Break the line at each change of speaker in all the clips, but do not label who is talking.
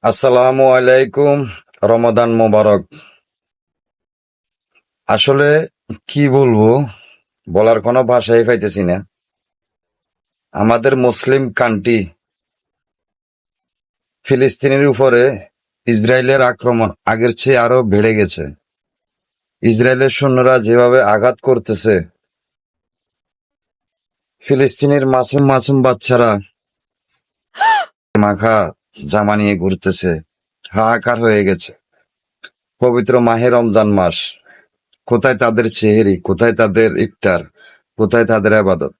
আসসালামু আলাইকুম। রমাদান মোবারক। আসলে কি বলবো, বলার কোনো ভাষাই পাইতেছি না। আমাদের মুসলিম কান্ট্রি ফিলিস্তিনের উপরে ইসরায়েলের আক্রমণ আগের চেয়ে আরো বেড়ে গেছে। ইসরায়েলের সৈন্যরা যেভাবে আঘাত করতেছে, ফিলিস্তিনের মাসুম মাসুম বাচ্চারা মাখা জামা নিয়ে ঘুরতেছে, হাহাকার হয়ে গেছে। পবিত্র মাহে রমজান মাস, কোথায় তাদের চেহেরি, কোথায় তাদের ইফতার, কোথায় তাদের আবাদত?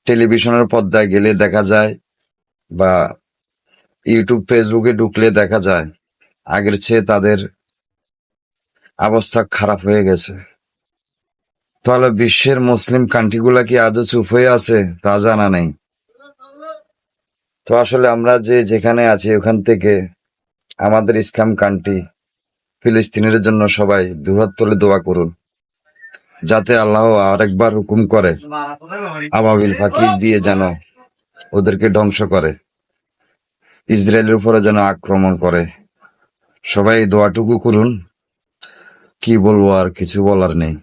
টেলিভিশনের পর্দায় গেলে দেখা যায় বা ইউটিউব ফেসবুকে ঢুকলে দেখা যায় আগের চেয়ে তাদের অবস্থা খারাপ হয়ে গেছে। তাহলে বিশ্বের মুসলিম কান্ট্রিগুলা কি আজও চুপ হয়ে আছে তা জানা নেই। তো আসলে আমরা যে যেখানে আছি ওখান থেকে আমাদের ইসলাম কান্ট্রি ফিলিস্তিনের জন্য সবাই দুহাত তুলে দোয়া করুন, যাতে আল্লাহ আরেকবার হুকুম করে আবাবিল ফাঁকি দিয়ে যেন ওদেরকে ধ্বংস করে, ইসরায়েলের উপরে যেন আক্রমণ করে। সবাই এই দোয়াটুকু করুন। কি বলবো, আর কিছু বলার নেই।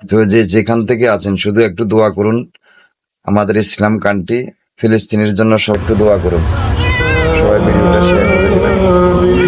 তো যে যেখান থেকে আছেন শুধু একটু দোয়া করুন, আমাদের ইসলাম কান্ট্রি ফিলিস্তিনের জন্য সব একটু দোয়া করুন। সবাই ভিডিওটা শেয়ার করে দিবেন।